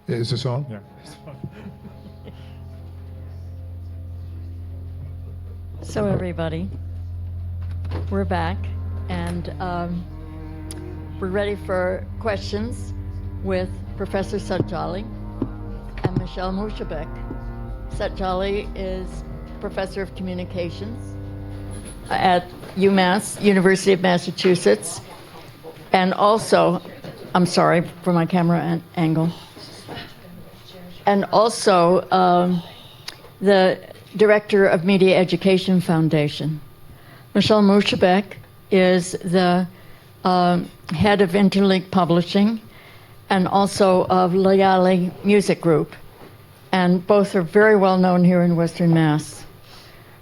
Is this on? Yeah. So everybody, we're back, and we're ready for questions with Professor Sut Jhally and Michelle Mushabek. Sut Jhally is Professor of Communications at UMass, University of Massachusetts, and also, I'm sorry for my camera angle, and also the Director of Media Education Foundation. Michelle Mushabek is the head of Interlink Publishing and also of Jhally Music Group. And both are very well known here in Western Mass.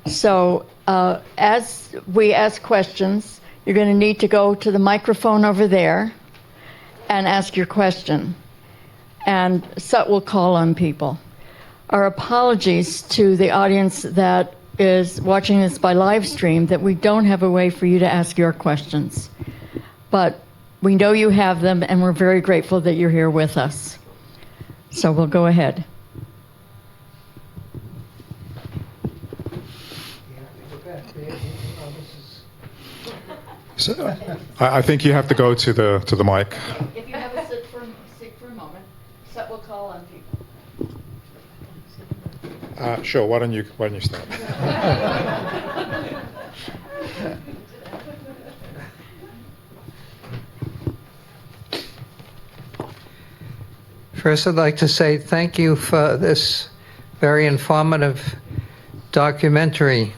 So as we ask questions, you're going to need to go to the microphone over there and ask your question. And Sut will call on people. Our apologies to the audience that is watching this by live stream that we don't have a way for you to ask your questions. But we know you have them, and we're very grateful that you're here with us. So we'll go ahead. So, I think you have to go to the mic. If you have a seat for a moment, Sut will call on people. Sure. Why don't you start? First, I'd like to say thank you for this very informative documentary.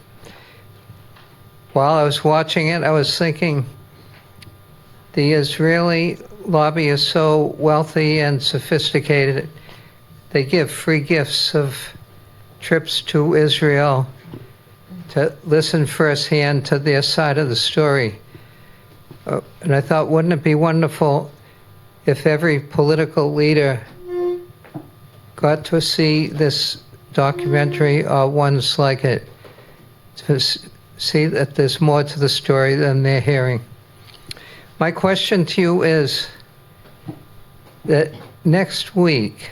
While I was watching it, I was thinking the Israeli lobby is so wealthy and sophisticated. They give free gifts of trips to Israel to listen firsthand to their side of the story. And I thought, wouldn't it be wonderful if every political leader got to see this documentary or ones like it, to see that there's more to the story than they're hearing. My question to you is that next week,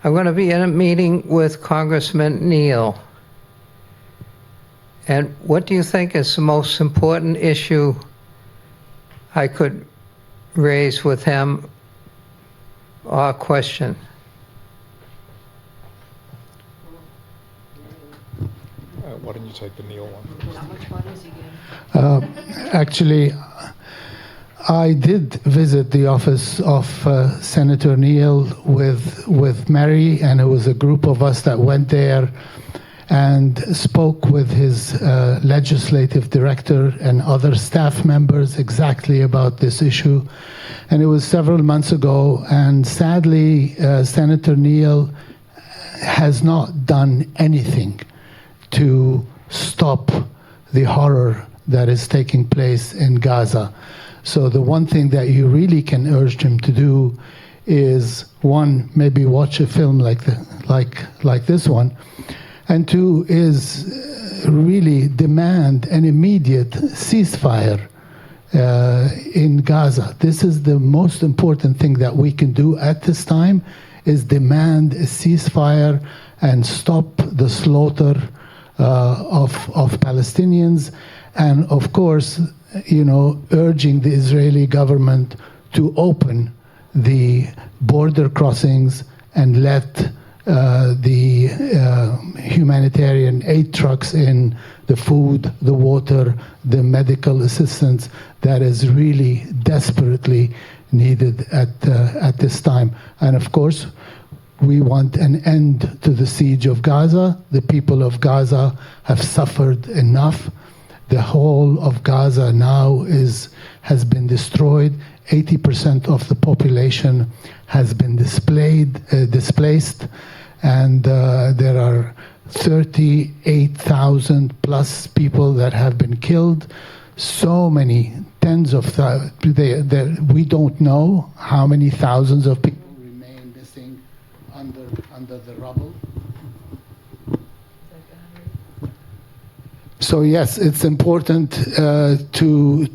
I'm going to be in a meeting with Congressman Neal. And what do you think is the most important issue I could raise with him or question? Why don't you take the Neil one? Actually, I did visit the office of Senator Neal with Mary, and it was a group of us that went there and spoke with his legislative director and other staff members exactly about this issue. And it was several months ago, and sadly, Senator Neal has not done anything to stop the horror that is taking place in Gaza. So the one thing that you really can urge him to do is, one, maybe watch a film like this one, and two is really demand an immediate ceasefire in Gaza. This is the most important thing that we can do at this time, is demand a ceasefire and stop the slaughter of Palestinians, and of course, urging the Israeli government to open the border crossings and let the humanitarian aid trucks in, the food, the water, the medical assistance that is really desperately needed at this time. And of course, we want an end to the siege of Gaza. The people of Gaza have suffered enough. The whole of Gaza now has been destroyed. 80% of the population has been displaced, and there are 38,000 plus people that have been killed. So many, tens of thousands. We don't know how many thousands of people remain missing under the rubble. So yes, it's important to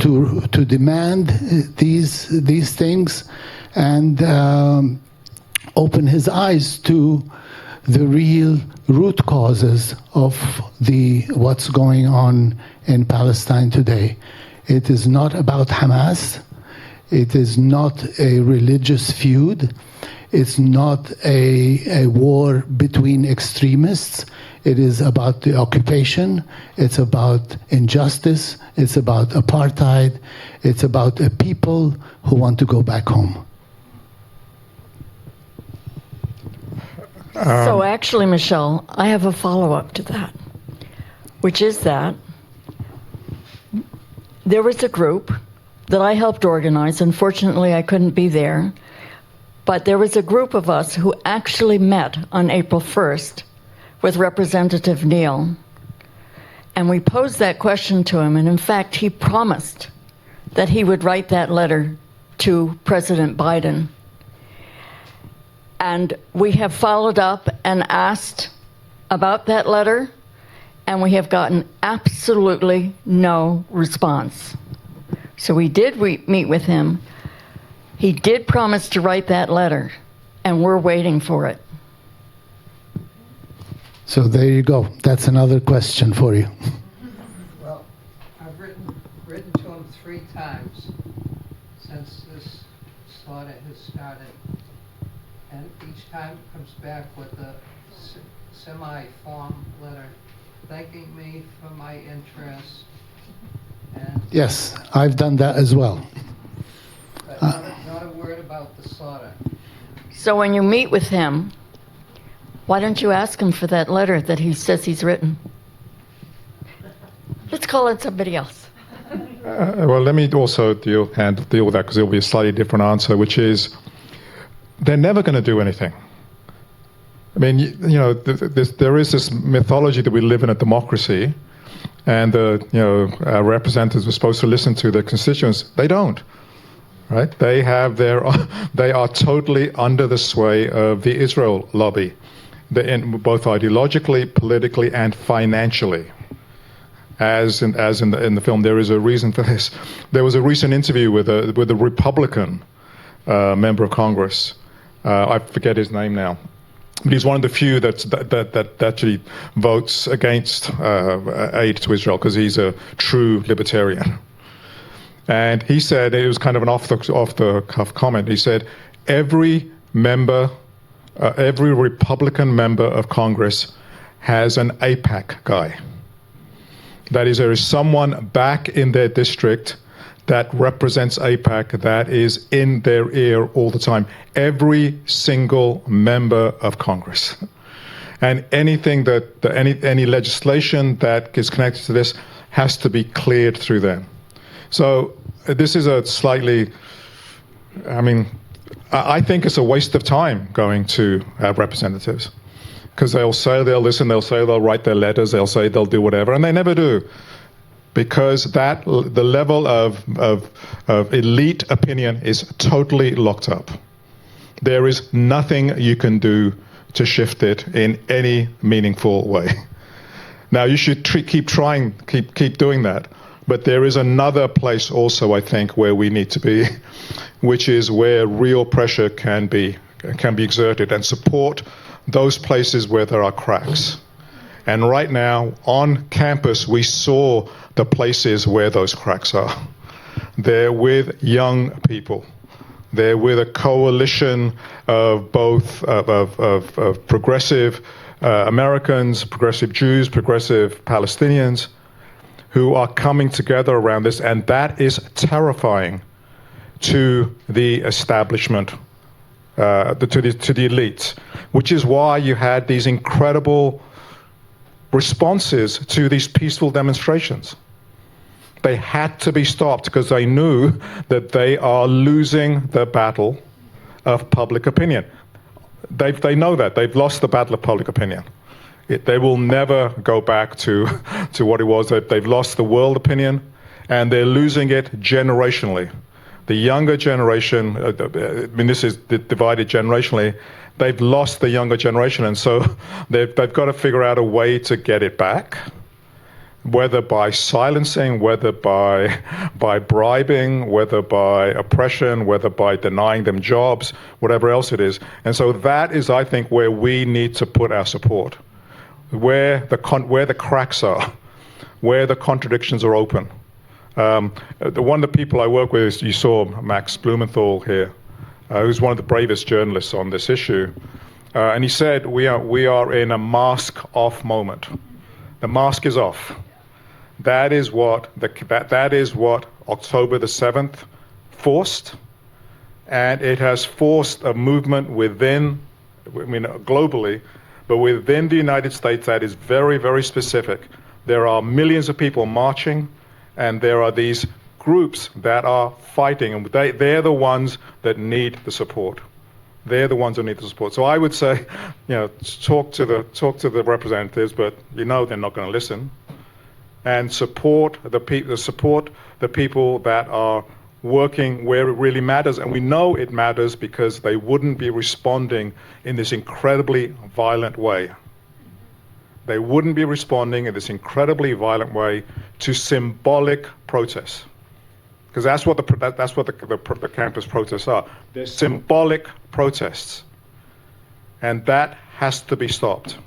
demand these things, and open his eyes to the real root causes of what's going on in Palestine today. It is not about Hamas. It is not a religious feud. It's not a war between extremists. It is about the occupation. It's about injustice. It's about apartheid. It's about a people who want to go back home. So actually, Michelle, I have a follow-up to that, which is that there was a group that I helped organize. Unfortunately, I couldn't be there. But there was a group of us who actually met on April 1st with Representative Neal. And we posed that question to him. And in fact, he promised that he would write that letter to President Biden. And we have followed up and asked about that letter, and we have gotten absolutely no response. So we did meet with him. He did promise to write that letter, and we're waiting for it. So there you go. That's another question for you. Well, I've written to him 3 times since this slaughter has started. And each time it comes back with a semi-form letter thanking me for my interest. And Yes, I've done that as well. but not a word about the slaughter. So when you meet with him, why don't you ask him for that letter that he says he's written? Let's call it somebody else. Well, let me also deal with that, because it'll be a slightly different answer, which is they're never going to do anything. I mean, there is this mythology that we live in a democracy, and our representatives are supposed to listen to their constituents. They don't, right? They are totally under the sway of the Israel lobby, both ideologically, politically, and financially. As in the film, there is a reason for this. There was a recent interview with a Republican member of Congress. I forget his name now, but he's one of the few that actually votes against aid to Israel because he's a true libertarian. And he said, it was kind of an off the cuff comment. He said, every Republican member of Congress has an AIPAC guy. That is, there is someone back in their district that represents AIPAC that is in their ear all the time. Every single member of Congress. And anything any legislation that is connected to this has to be cleared through them. So this is a slightly, I think it's a waste of time going to our representatives. Because they'll say they'll listen, they'll say they'll write their letters, they'll say they'll do whatever, and they never do. Because the level of elite opinion is totally locked up. There is nothing you can do to shift it in any meaningful way. Now you should keep trying, keep doing that. But there is another place also, I think, where we need to be, which is where real pressure can be exerted and support those places where there are cracks. And right now, on campus, we saw the places where those cracks are. They're with young people. They're with a coalition of both of progressive Americans, progressive Jews, progressive Palestinians, who are coming together around this, and that is terrifying to the establishment, to the elites, which is why you had these incredible responses to these peaceful demonstrations. They had to be stopped because they knew that they are losing the battle of public opinion. They know that. They've lost the battle of public opinion. They will never go back to what it was. They've lost the world opinion, and they're losing it generationally. The younger generation, this is divided generationally, they've lost the younger generation, and so they've got to figure out a way to get it back. whether by silencing, whether by bribing, whether by oppression, whether by denying them jobs, whatever else it is. And so that is, I think, where we need to put our support, where the cracks are, where the contradictions are open. One of the people I work with is, you saw Max Blumenthal here, who's one of the bravest journalists on this issue. And he said, we are in a mask-off moment. The mask is off. That is what October the 7th forced, and it has forced a movement within, globally, but within the United States that is very, very specific. There are millions of people marching, and there are these groups that are fighting, and they're the ones that need the support. They're the ones who need the support. So I would say, talk to the representatives, but they're not going to listen. And support the people that are working where it really matters. And we know it matters because they wouldn't be responding in this incredibly violent way. They wouldn't be responding in this incredibly violent way to symbolic protests. Because that's what the campus protests are. They're symbolic protests. And that has to be stopped.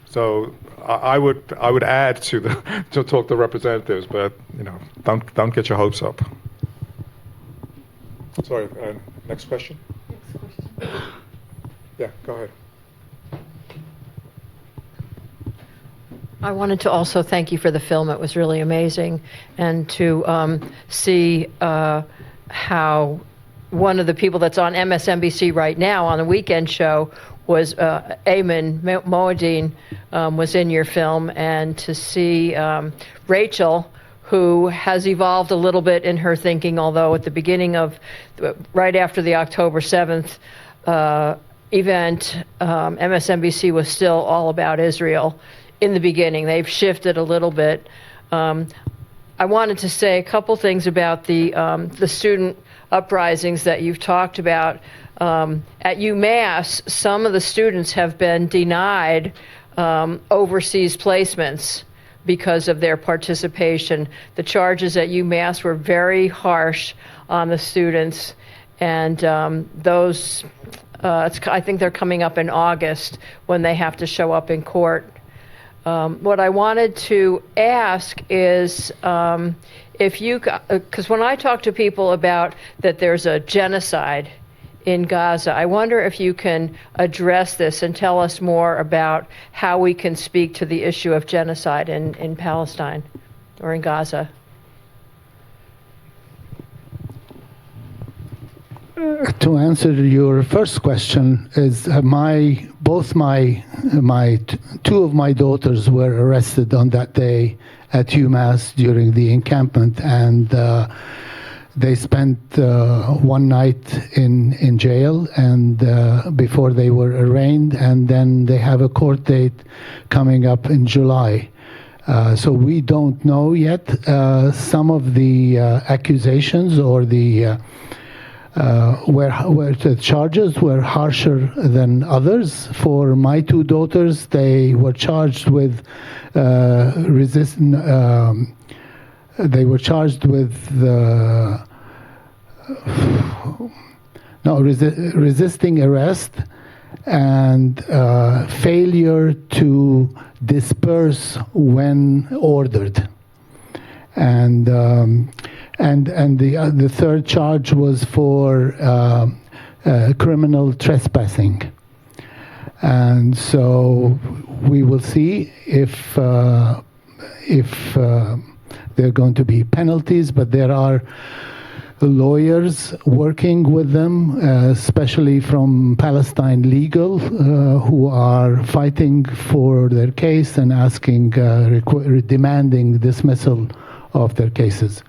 So I would add to talk to representatives, but don't get your hopes up. Sorry, next question. Yeah, go ahead. I wanted to also thank you for the film. It was really amazing, and to see how one of the people that's on MSNBC right now on the weekend show was Ayman Mohyeldin was in your film, and to see Rachel, who has evolved a little bit in her thinking, although at the beginning of, right after the October 7th event, MSNBC was still all about Israel. In the beginning, they've shifted a little bit. I wanted to say a couple things about the student uprisings that you've talked about. At UMass, some of the students have been denied overseas placements because of their participation. The charges at UMass were very harsh on the students, and those, I think they're coming up in August when they have to show up in court. What I wanted to ask is if you, because when I talk to people about that there's a genocide in Gaza, I wonder if you can address this and tell us more about how we can speak to the issue of genocide in Palestine or in Gaza. To answer your first question, is two of my daughters were arrested on that day at UMass during the encampment, and they spent one night in jail, and before they were arraigned, and then they have a court date coming up in July. So we don't know yet. Some of the accusations or the where the charges were harsher than others. For my two daughters, they were charged with resisting arrest and failure to disperse when ordered. And the third charge was for criminal trespassing. And so we will see if there are going to be penalties, but there are lawyers working with them, especially from Palestine Legal, who are fighting for their case and asking, demanding dismissal of their cases.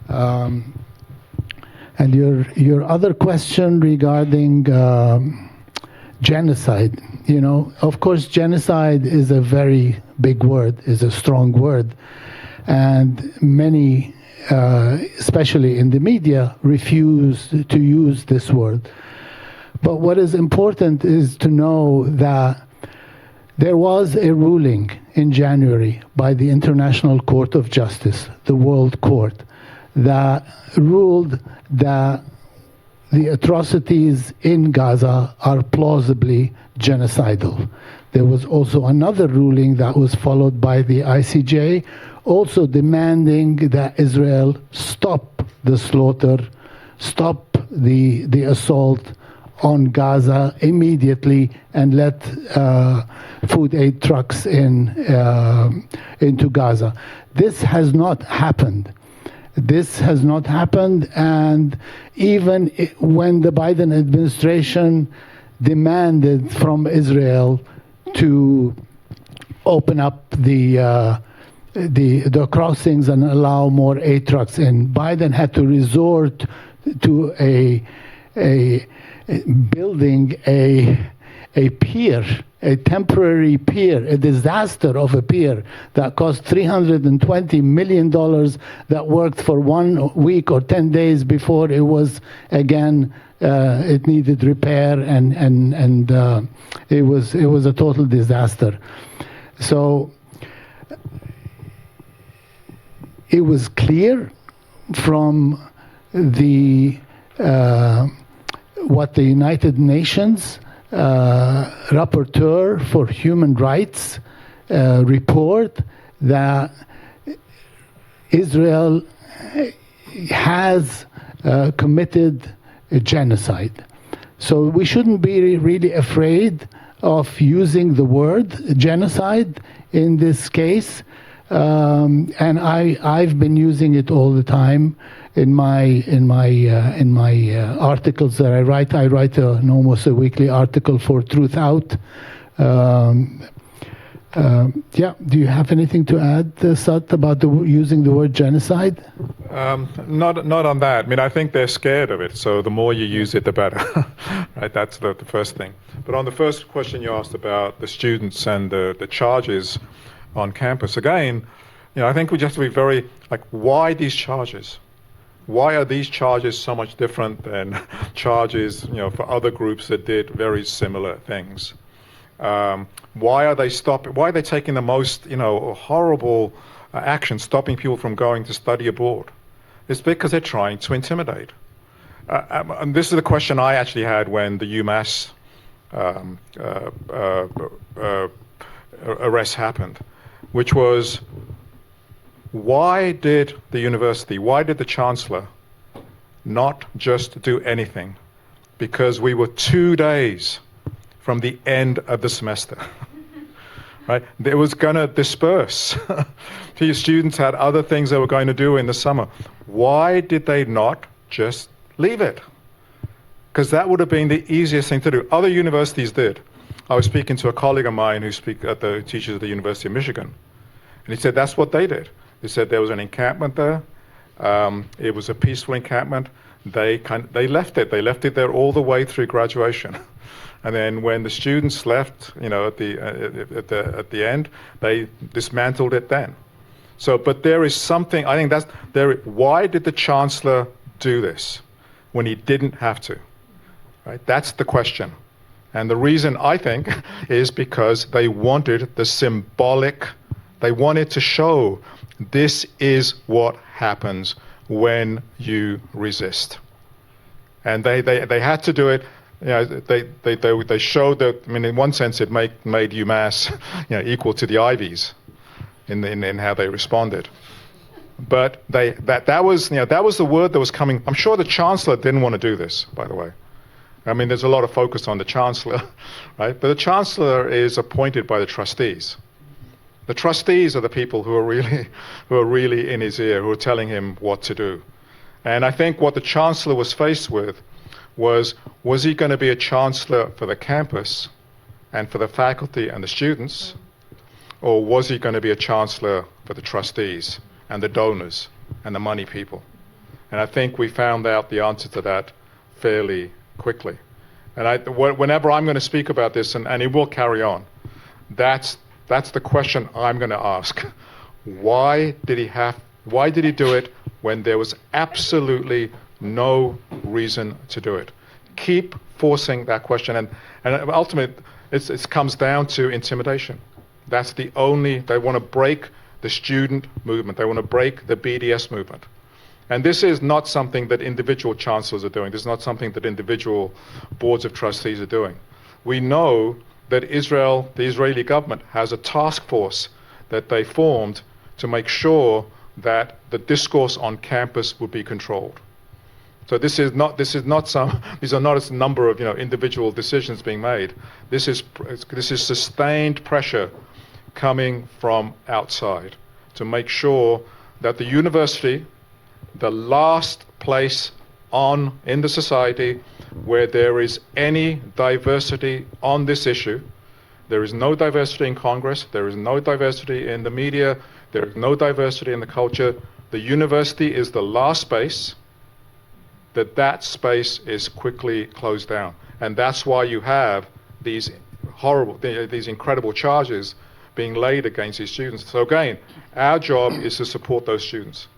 And your other question regarding genocide, of course, genocide is a very big word, is a strong word, and many, especially in the media, refuse to use this word. But what is important is to know that there was a ruling in January by the International Court of Justice, the World Court, that ruled that the atrocities in Gaza are plausibly genocidal. There was also another ruling that was followed by the ICJ, also demanding that Israel stop the slaughter, stop the assault on Gaza immediately, and let food aid trucks into Gaza. This has not happened. This has not happened, and even when the Biden administration demanded from Israel to open up the crossings and allow more aid trucks in, Biden had to resort to building a pier, a temporary pier, a disaster of a pier that cost $320 million, that worked for 1 week or 10 days before it was again, it needed repair, and it was a total disaster. So it was clear from what the United Nations rapporteur for human rights report, that Israel has committed a genocide. So we shouldn't be really afraid of using the word genocide in this case. And I've been using it all the time in my articles that I write. I write almost a weekly article for Truth Out. Yeah. Do you have anything to add, Sut, about using the word genocide? Not on that. I mean, I think they're scared of it. So the more you use it, the better. Right. That's the first thing. But on the first question you asked about the students and the charges on campus, again, I think we just have to be very why these charges? Why are these charges so much different than charges, for other groups that did very similar things? Why are they stopping? Why are they taking the most, horrible action, stopping people from going to study abroad? It's because they're trying to intimidate. And this is the question I actually had when the UMass arrest happened, which was, why did the chancellor not just do anything? Because we were 2 days from the end of the semester, right? It was going to disperse. Your students had other things they were going to do in the summer. Why did they not just leave it? Because that would have been the easiest thing to do. Other universities did. I was speaking to a colleague of mine who teaches at the University of Michigan, and he said that's what they did. He said there was an encampment there. It was a peaceful encampment. They left it. They left it there all the way through graduation. And then when the students left, at the end, they dismantled it then. So, but there is something, I think why did the chancellor do this when he didn't have to? Right? That's the question. And the reason, I think, is because they wanted they wanted to show this is what happens when you resist. And they had to do it. They showed that. I mean, in one sense, it made UMass, equal to the Ivies, in how they responded. But that was the word that was coming. I'm sure the chancellor didn't want to do this, by the way. I mean, there's a lot of focus on the chancellor, right? But the chancellor is appointed by the trustees. The trustees are the people who are really in his ear, who are telling him what to do. And I think what the chancellor was faced with was he going to be a chancellor for the campus and for the faculty and the students, or was he going to be a chancellor for the trustees and the donors and the money people? And I think we found out the answer to that fairly quickly. And whenever I'm going to speak about this, and it will carry on, that's the question I'm going to ask. Why did he do it when there was absolutely no reason to do it? Keep forcing that question, and ultimately it comes down to intimidation. That's the only, they want to break the student movement. They want to break the BDS movement. And this is not something that individual chancellors are doing. This is not something that individual boards of trustees are doing. We know that Israel, the Israeli government, has a task force that they formed to make sure that the discourse on campus would be controlled. So these are not a number of individual decisions being made. This is sustained pressure coming from outside to make sure that the university, the last place in the society where there is any diversity on this issue, there is no diversity in Congress, there is no diversity in the media, there is no diversity in the culture. The university is the last space that space is quickly closed down. And that's why you have these incredible charges being laid against these students. So again, our job is to support those students.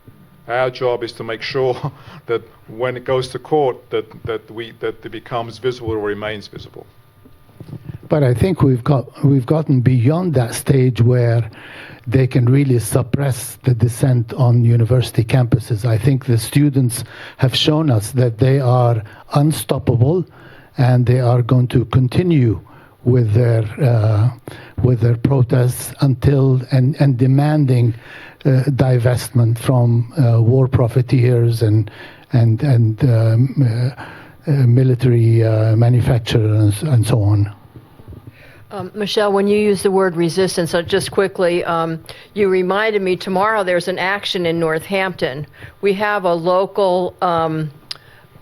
Our job is to make sure that when it goes to court, that it becomes visible or remains visible. But I think we've gotten beyond that stage where they can really suppress the dissent on university campuses. I think the students have shown us that they are unstoppable, and they are going to continue with their protests until and demanding divestment from war profiteers and military manufacturers and so on. Michelle, when you use the word resistance, just quickly, you reminded me tomorrow there's an action in Northampton. We have a local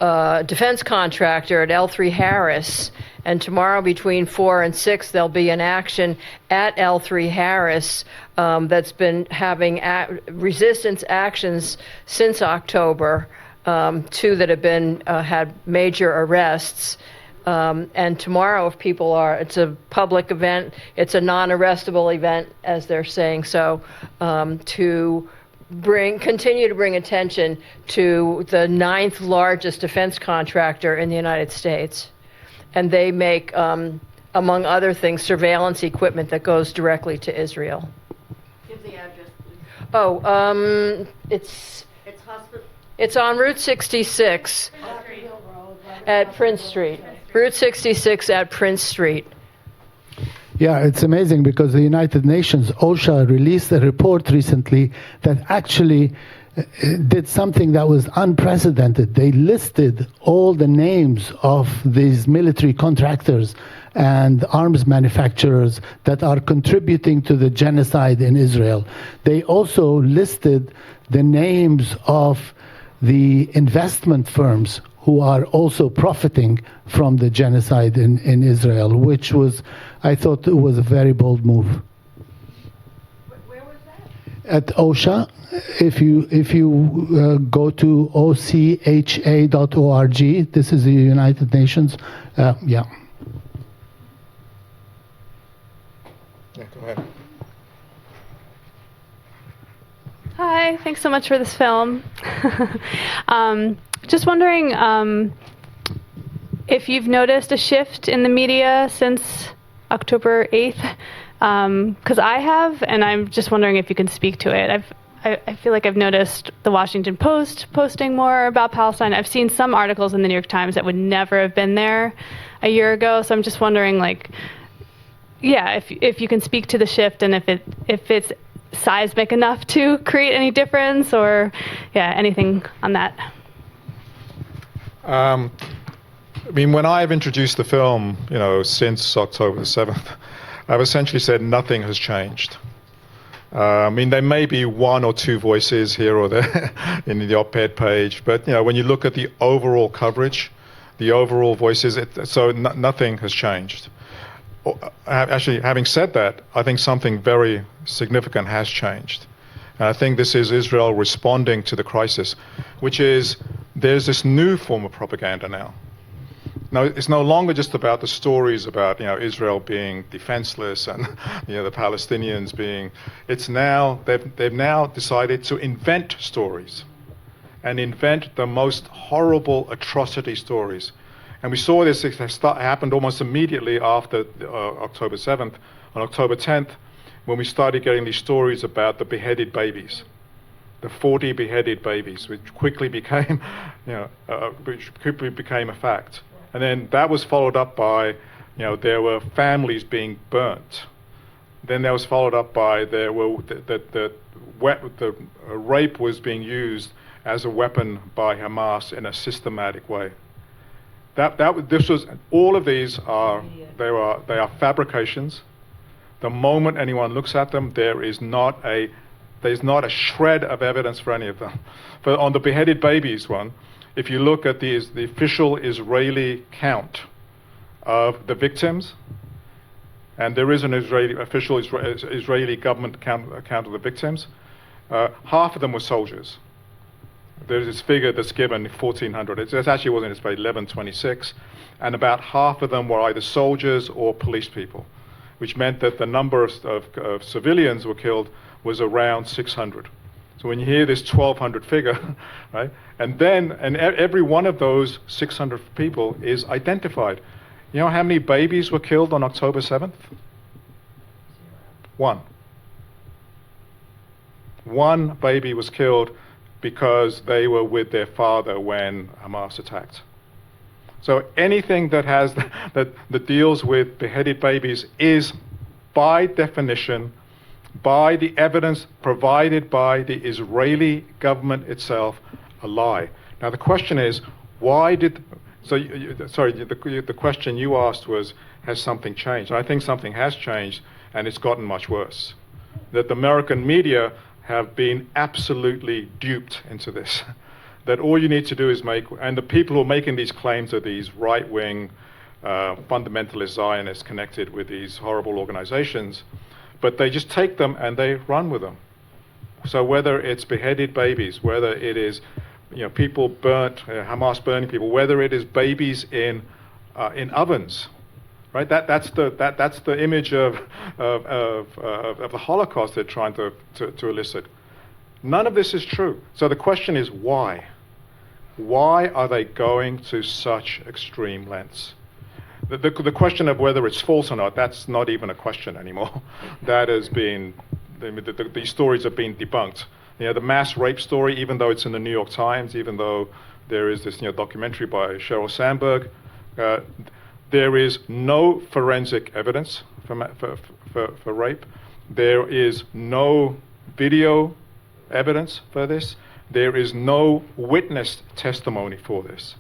defense contractor at L3 Harris, and tomorrow between 4 and 6 there'll be an action at L3 Harris that's been having resistance actions since October, 2 that have been had major arrests. And tomorrow, if people it's a public event, it's a non-arrestable event, as they're saying, so to continue to bring attention to the 9th largest defense contractor in the United States. And they make, among other things, surveillance equipment that goes directly to Israel. Give the address, please. Oh, it's on Route 66 at Prince Street. Route 66 at Prince Street. Yeah, it's amazing because the United Nations, OSHA, released a report recently that actually did something that was unprecedented. They listed all the names of these military contractors and arms manufacturers that are contributing to the genocide in Israel. They also listed the names of the investment firms who are also profiting from the genocide in Israel, which was, I thought it was a very bold move. Where was that? At OSHA, if you go to ocha.org, this is the United Nations, yeah. Yeah, go ahead. Hi, thanks so much for this film. Just wondering if you've noticed a shift in the media since October 8th, because I have, and I'm just wondering if you can speak to it. I feel like I've noticed the Washington Post posting more about Palestine. I've seen some articles in the New York Times that would never have been there a year ago, so I'm just wondering, if you can speak to the shift and if it's seismic enough to create any difference, or anything on that. I mean, when I've introduced the film, since October the 7th, I've essentially said nothing has changed. I mean, there may be 1 or 2 voices here or there in the op-ed page, but when you look at the overall coverage, the overall voices, nothing has changed. Actually, having said that, I think something very significant has changed. And I think this is Israel responding to the crisis, which is there's this new form of propaganda now. Now, it's no longer just about the stories about Israel being defenseless and the Palestinians being. It's now they've now decided to invent stories, and invent the most horrible atrocity stories. And we saw this happened almost immediately after October 7th. On October 10th, when we started getting these stories about the beheaded babies, the 40 beheaded babies, which quickly became, which quickly became a fact. And then that was followed up by, there were families being burnt. Then that was followed up by the rape was being used as a weapon by Hamas in a systematic way. All of these are fabrications. The moment anyone looks at them, there's not a shred of evidence for any of them. But on the beheaded babies one, if you look at the official Israeli count of the victims, and there is an official Israeli government count of the victims, half of them were soldiers. There's this figure that's given, 1,400. It actually wasn't, it's about 1,126. And about half of them were either soldiers or police people, which meant that the number of civilians were killed was around 600. So when you hear this 1,200 figure, right, and every one of those 600 people is identified. You know how many babies were killed on October 7th? One. One baby was killed because they were with their father when Hamas attacked. So anything that deals with beheaded babies is, by definition, by the evidence provided by the Israeli government itself, a lie. Now the question is, the question you asked was, has something changed? And I think something has changed, and it's gotten much worse. That the American media have been absolutely duped into this. That all you need to do is and the people who are making these claims are these right-wing fundamentalist Zionists connected with these horrible organizations, but they just take them and they run with them. So whether it's beheaded babies, whether it is people burnt, Hamas burning people, whether it is babies in ovens, right? That's the image of the Holocaust they're trying to elicit. None of this is true. So the question is why? Why are they going to such extreme lengths? The question of whether it's false or not, that's not even a question anymore. That has been, these stories have been debunked. The mass rape story, even though it's in the New York Times, even though there is this documentary by Sheryl Sandberg, there is no forensic evidence for rape. There is no video evidence for this. There is no witness testimony for this.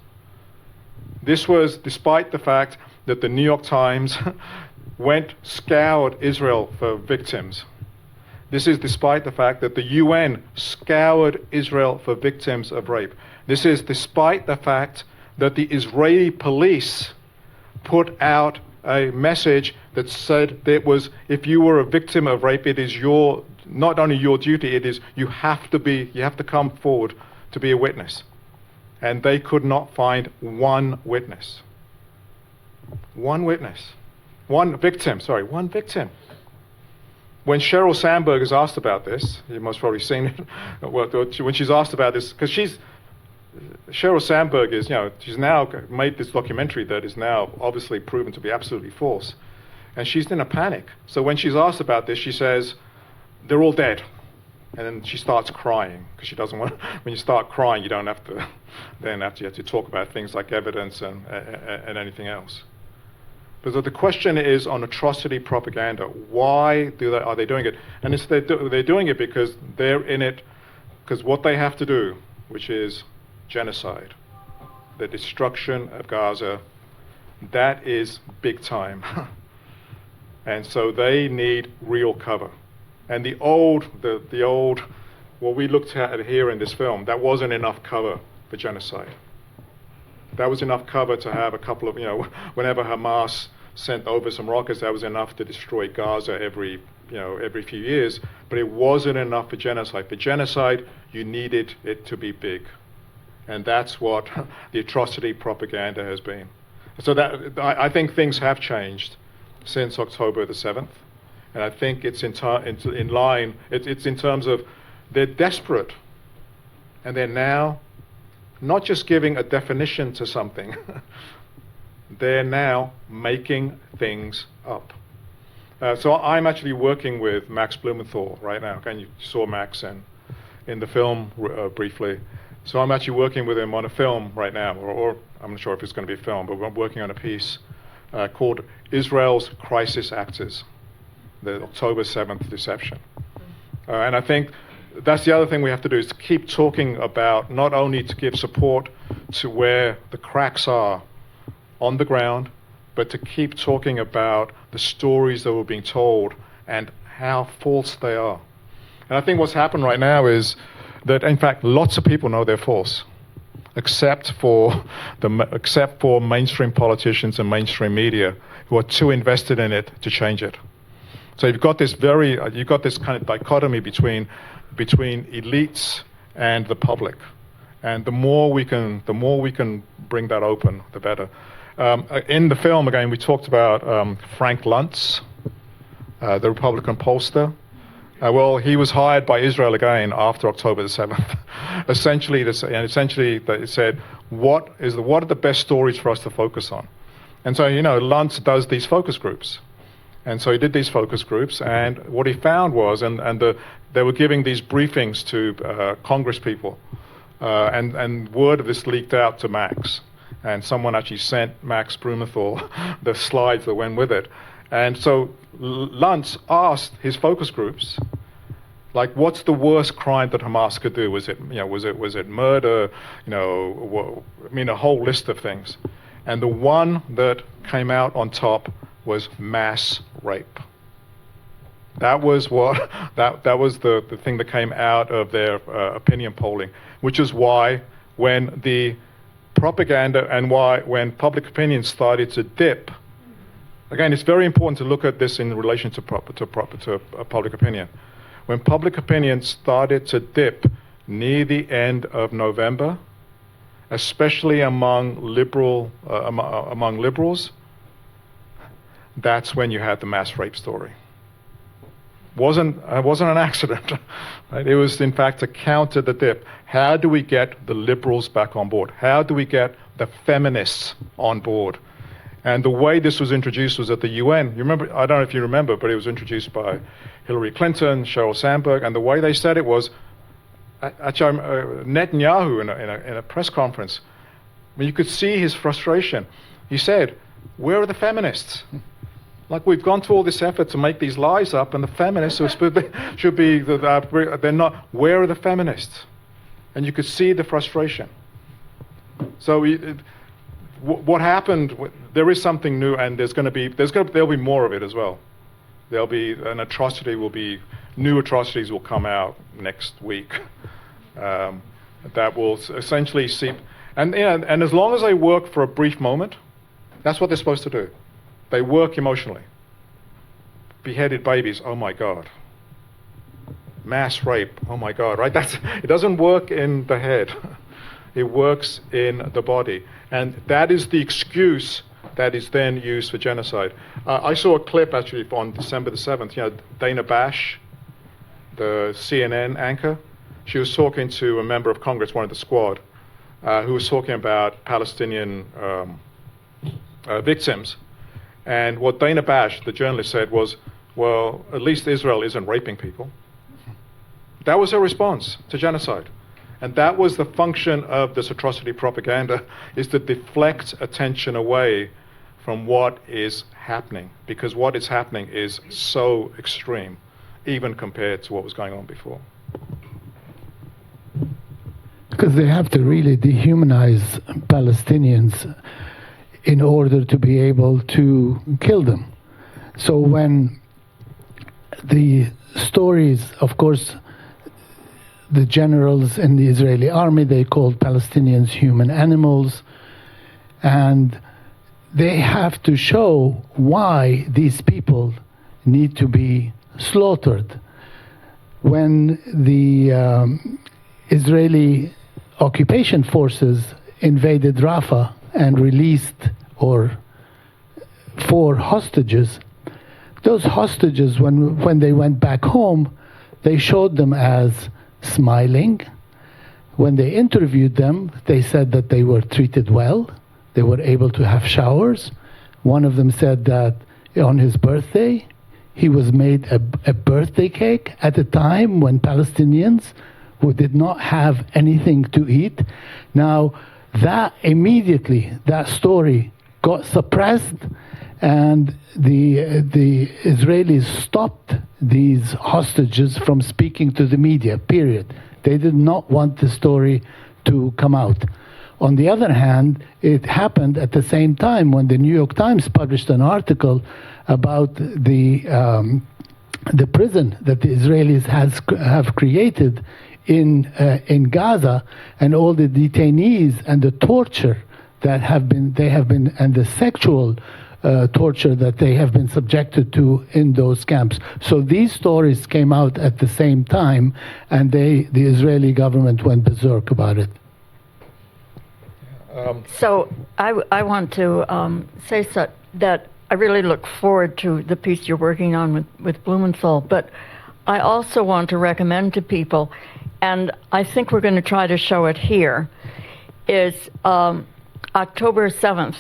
This was despite the fact that the New York Times scoured Israel for victims. This is despite the fact that the UN scoured Israel for victims of rape. This is despite the fact that the Israeli police put out a message that said that if you were a victim of rape, it is not only your duty, it is you have to come forward to be a witness. And they could not find one witness. One witness. One victim. When Sheryl Sandberg is asked about this, you must probably seen it, when she's asked about this, because Sheryl Sandberg is, she's now made this documentary that is now obviously proven to be absolutely false. And she's in a panic. So when she's asked about this, she says, they're all dead. And then she starts crying, because she doesn't want, when you start crying, you don't have to, you have to talk about things like evidence and anything else. But the question is on atrocity propaganda. Why are they doing it? And they're doing it because they're in it, because what they have to do, which is genocide, the destruction of Gaza, that is big time. And so they need real cover. And the old, what we looked at here in this film, that wasn't enough cover for genocide. That was enough cover to have a couple of, whenever Hamas sent over some rockets, that was enough to destroy Gaza every few years, but it wasn't enough for genocide. For genocide, you needed it to be big. And that's what the atrocity propaganda has been. So that I think things have changed since October the 7th. And I think it's in line, it's in terms of they're desperate. And they're now not just giving a definition to something, they're now making things up. So I'm actually working with Max Blumenthal right now. Again, you saw Max in the film briefly. So I'm actually working with him on a film right now, or I'm not sure if it's going to be a film, but we're working on a piece called Israel's Crisis Actors, the October 7th deception. And I think that's the other thing we have to do, is to keep talking about, not only to give support to where the cracks are on the ground, but to keep talking about the stories that were being told and how false they are. And I think what's happened right now is that, in fact, lots of people know they're false, except for mainstream politicians and mainstream media who are too invested in it to change it. So you've got this kind of dichotomy between elites and the public, and the more we can bring that open, the better. In the film, again, we talked about Frank Luntz, the Republican pollster. Well, he was hired by Israel again after October the 7th. essentially, they said, what are the best stories for us to focus on? And so, Luntz does these focus groups. And so he did these focus groups, and what he found was, they were giving these briefings to Congress people, and word of this leaked out to Max. And someone actually sent Max Blumenthal the slides that went with it. And so Luntz asked his focus groups, like, what's the worst crime that Hamas could do? Was it murder? A whole list of things. And the one that came out on top was mass rape. That was the thing that came out of their opinion polling, which is why when the propaganda and when public opinion started to dip. Again, it's very important to look at this in relation to public opinion. When public opinion started to dip near the end of November, especially among liberals, that's when you had the mass rape story. It wasn't an accident. Right? It was, in fact, to counter the dip. How do we get the liberals back on board? How do we get the feminists on board? And the way this was introduced was at the UN. You remember? I don't know if you remember, but it was introduced by Hillary Clinton, Sheryl Sandberg, and the way they said it was, actually, Netanyahu in a press conference. I mean, you could see his frustration. He said, "Where are the feminists? Like, we've gone through all this effort to make these lies up, and the feminists should be they're not. Where are the feminists?" And you could see the frustration. So what happened? There is something new, and there'll be more of it as well. There'll be new atrocities will come out next week. That will essentially see, and as long as they work for a brief moment, that's what they're supposed to do. They work emotionally. Beheaded babies, oh my God. Mass rape, oh my God, right? It doesn't work in the head. It works in the body. And that is the excuse that is then used for genocide. I saw a clip actually on December the 7th, Dana Bash, the CNN anchor, she was talking to a member of Congress, one of the squad, who was talking about Palestinian victims. And what Dana Bash, the journalist, said was, well, at least Israel isn't raping people. That was her response to genocide. And that was the function of this atrocity propaganda, is to deflect attention away from what is happening, because what is happening is so extreme, even compared to what was going on before. Because they have to really dehumanize Palestinians in order to be able to kill them. So when the stories, of course, the generals in the Israeli army, they called Palestinians human animals, and they have to show why these people need to be slaughtered. When the Israeli occupation forces invaded Rafah and released 4 hostages, those hostages, when they went back home, they showed them as smiling. When they interviewed them, they said that they were treated well. They were able to have showers. One of them said that on his birthday, he was made a birthday cake at a time when Palestinians who did not have anything to eat. Now, that story got suppressed, and the Israelis stopped these hostages from speaking to the media, period. They did not want the story to come out. On the other hand, it happened at the same time when the New York Times published an article about the prison that the Israelis have created in Gaza, and all the detainees and the torture that they have been and the sexual torture that they have been subjected to in those camps. So these stories came out at the same time, and the Israeli government went berserk about it. So I want to say that I really look forward to the piece you're working on with Blumenthal, but I also want to recommend to people, and I think we're going to try to show it here, is October 7th,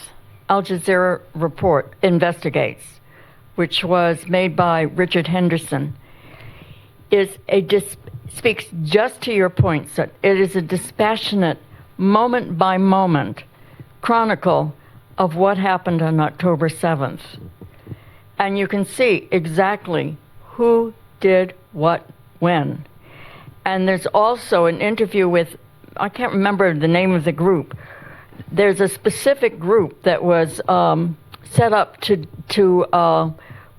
Al Jazeera report investigates, which was made by Richard Henderson, speaks just to your points. That it is a dispassionate, moment by moment chronicle of what happened on October 7th. And you can see exactly who did what when. And there's also an interview with, I can't remember the name of the group. There's a specific group that was set up to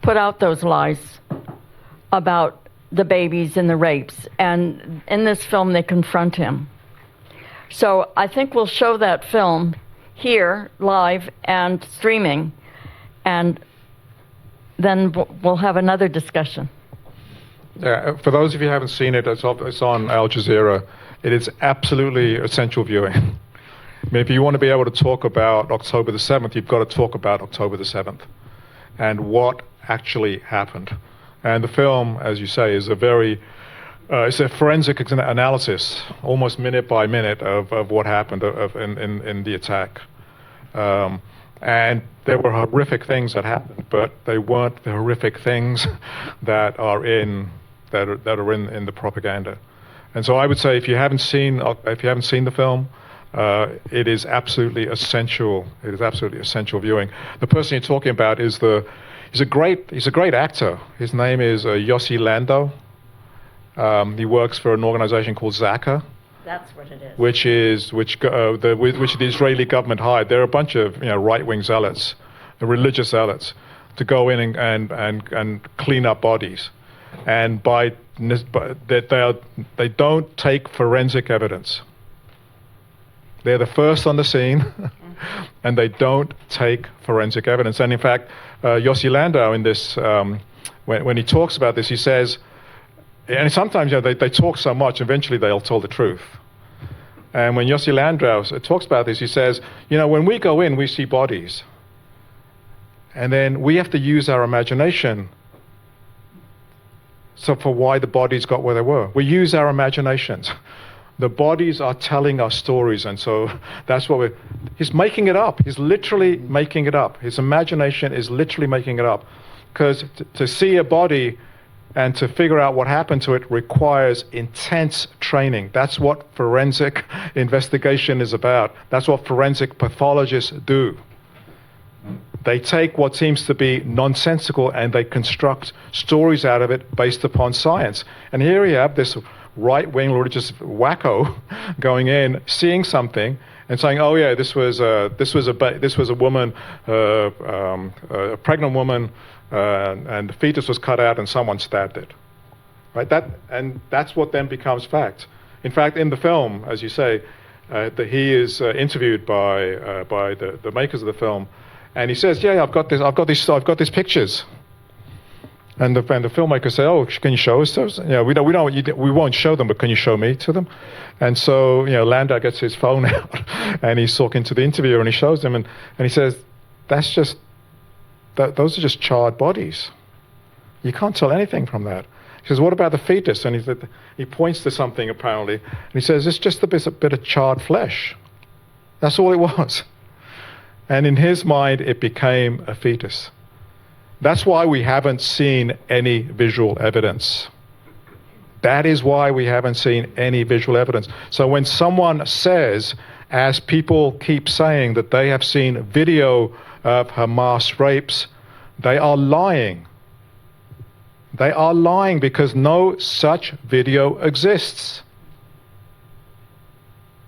put out those lies about the babies and the rapes. And in this film, they confront him. So I think we'll show that film here, live and streaming, and then we'll have another discussion. Yeah, for those of you who haven't seen it, it's on Al Jazeera. It is absolutely essential viewing. I mean, if you want to be able to talk about October the 7th, you've got to talk about October the 7th and what actually happened. And the film, as you say, is it's a forensic analysis, almost minute by minute, of what happened in the attack. And there were horrific things that happened, but they weren't the horrific things that are in the propaganda. And so I would say, if you haven't seen the film, it is absolutely essential. It is absolutely essential viewing. The person you're talking about he's a great actor. His name is Yossi Landau. He works for an organization called Zaka. That's what it is. Which the Israeli government hired. They're a bunch of right-wing zealots, religious zealots, to go in and clean up bodies, and they don't take forensic evidence. They're the first on the scene, and they don't take forensic evidence. And in fact, Yossi Landau in this, when he talks about this, he says. And sometimes they talk so much, eventually they'll tell the truth. And when Yossi Landau talks about this, he says, when we go in, we see bodies. And then we have to use our imagination for why the bodies got where they were. We use our imaginations. The bodies are telling us stories, and so that's what he's making it up. He's literally making it up. His imagination is literally making it up. Because to see a body and to figure out what happened to it requires intense training. That's what forensic investigation is about. That's what forensic pathologists do. They take what seems to be nonsensical and they construct stories out of it based upon science. And here you have this right-wing religious wacko going in, seeing something, and saying, "Oh yeah, this was a woman, a pregnant woman." And the fetus was cut out and someone stabbed it, right? That's what then becomes fact. In fact, in the film, as you say, he is interviewed by the makers of the film, and he says, "Yeah, I've got these pictures." And the filmmakers say, "Oh, can you show us those?" We won't show them, but can you show me to them? And so Landau gets his phone out, and he's talking to the interviewer, and he shows them, and he says, those are just charred bodies. You can't tell anything from that. He says, "What about the fetus?" And he points to something apparently, and he says, "It's just a bit of charred flesh." That's all it was. And in his mind, it became a fetus. That's why we haven't seen any visual evidence. That is why we haven't seen any visual evidence. So when someone says, as people keep saying, that they have seen video of Hamas rapes, they are lying. They are lying because no such video exists.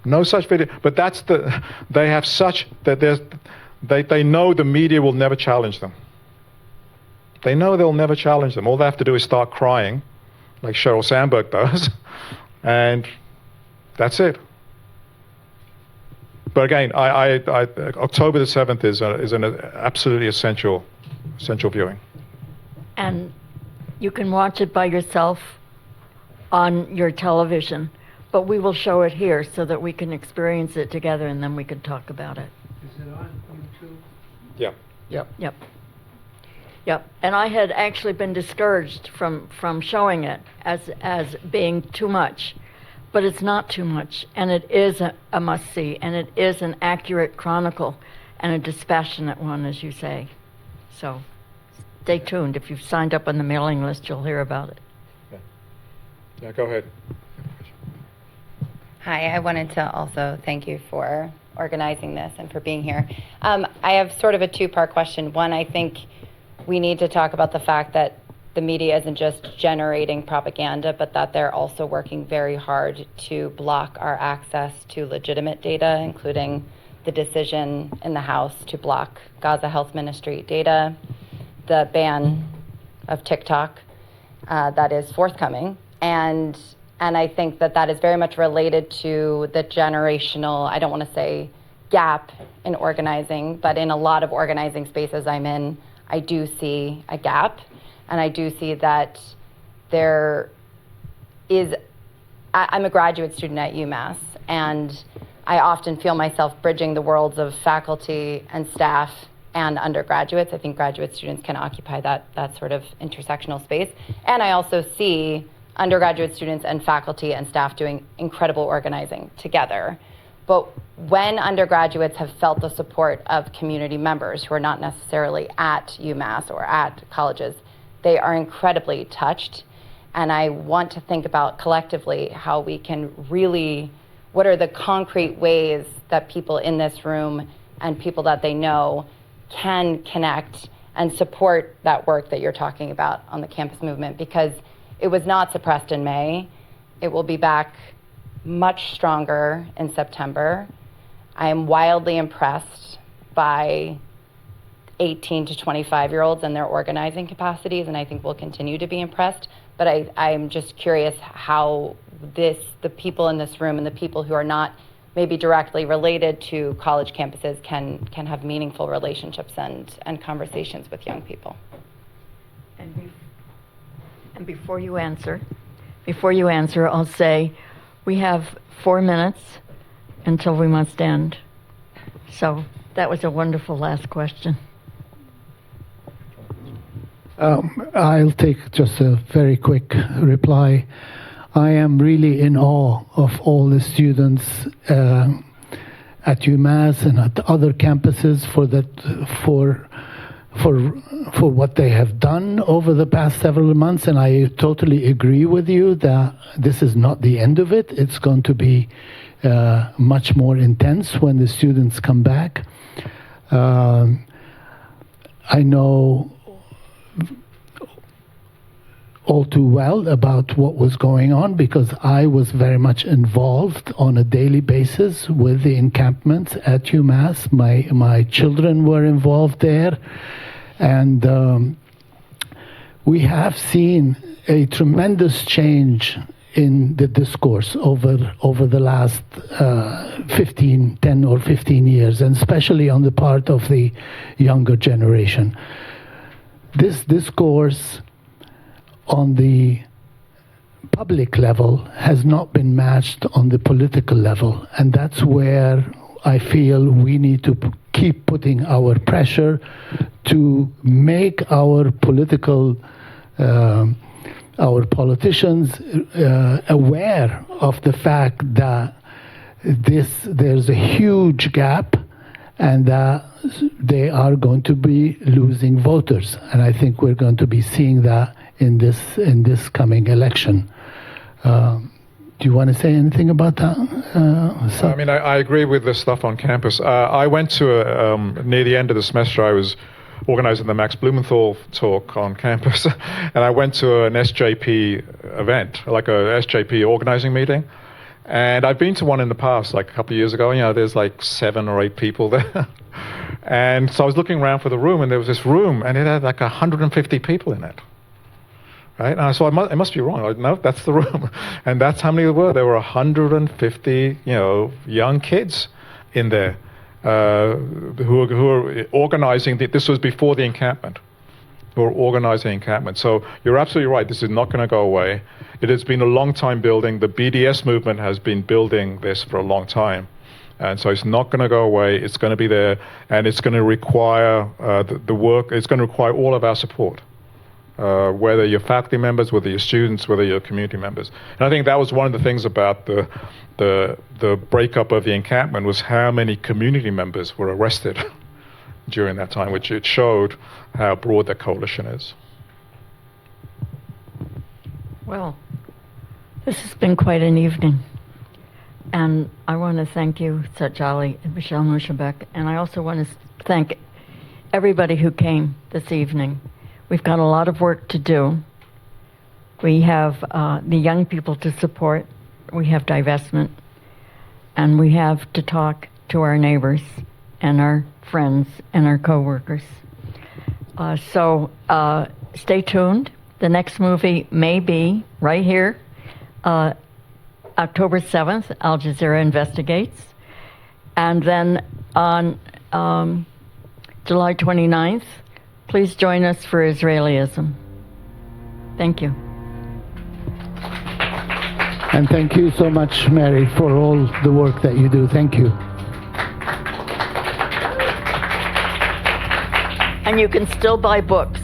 No such video. But they have such, that they know the media will never challenge them. They know they'll never challenge them. All they have to do is start crying, like Sheryl Sandberg does, and that's it. But again, October the 7th is an absolutely essential viewing. And you can watch it by yourself on your television, but we will show it here so that we can experience it together, and then we can talk about it. Is it on YouTube? Yeah. Yep. And I had actually been discouraged from showing it as being too much, but it's not too much, and it is a must-see, and it is an accurate chronicle and a dispassionate one, as you say. So stay tuned. If you've signed up on the mailing list, you'll hear about it. Yeah, go ahead. Hi, I wanted to also thank you for organizing this and for being here. I have sort of a two-part question. One, I think we need to talk about the fact that the media isn't just generating propaganda, but that they're also working very hard to block our access to legitimate data, including the decision in the House to block Gaza Health Ministry data, the ban of TikTok that is forthcoming. And I think that is very much related to the generational, I don't want to say gap in organizing, but in a lot of organizing spaces I'm in, I do see a gap. And I do see that there is, I'm a graduate student at UMass, and I often feel myself bridging the worlds of faculty and staff and undergraduates. I think graduate students can occupy that sort of intersectional space. And I also see undergraduate students and faculty and staff doing incredible organizing together. But when undergraduates have felt the support of community members who are not necessarily at UMass or at colleges, they are incredibly touched. And I want to think about collectively how we can really, what are the concrete ways that people in this room and people that they know can connect and support that work that you're talking about on the campus movement, because it was not suppressed in May. It will be back much stronger in September. I am wildly impressed by 18 to 25-year-olds and their organizing capacities, and I think we'll continue to be impressed. But I'm just curious how the people in this room and the people who are not maybe directly related to college campuses can have meaningful relationships and conversations with young people. And before you answer, I'll say we have 4 minutes until we must end. So that was a wonderful last question. I'll take just a very quick reply. I am really in awe of all the students at UMass and at other campuses for what they have done over the past several months, and I totally agree with you that this is not the end of it. It's going to be much more intense when the students come back. I know all too well about what was going on because I was very much involved on a daily basis with the encampments at UMass. My children were involved there, and we have seen a tremendous change in the discourse over the last 10 or 15 years, and especially on the part of the younger generation. This discourse on the public level has not been matched on the political level, and that's where I feel we need to keep putting our pressure to make our politicians aware of the fact that there's a huge gap, and that they are going to be losing voters, and I think we're going to be seeing that in this coming election. Do you want to say anything about that? I mean, I agree with the stuff on campus. I went to, near the end of the semester, I was organizing the Max Blumenthal talk on campus, and I went to an SJP event, like a SJP organizing meeting. And I've been to one in the past, like a couple of years ago. You know, there's like 7 or 8 people there. And so I was looking around for the room, and there was this room, and it had like 150 people in it. Right? And so it must be wrong. No, that's the room. And that's how many there were. There were 150, young kids in there who are organizing. This was before the encampment. Who are organizing encampment. So you're absolutely right. This is not going to go away. It has been a long time building. The BDS movement has been building this for a long time. And so it's not going to go away. It's going to be there. And it's going to require the work. It's going to require all of our support. Whether you're faculty members, whether you're students, whether you're community members. And I think that was one of the things about the breakup of the encampment was how many community members were arrested during that time, which it showed how broad that coalition is. Well, this has been quite an evening. And I want to thank you, Sut Jhally and Michelle Mushabek. And I also want to thank everybody who came this evening. We've got a lot of work to do. We have the young people to support. We have divestment. And we have to talk to our neighbors and our friends and our coworkers. So stay tuned. The next movie may be right here, October 7th, Al Jazeera Investigates. And then on July 29th, please join us for Israelism. Thank you. And thank you so much, Mary, for all the work that you do. Thank you. And you can still buy books.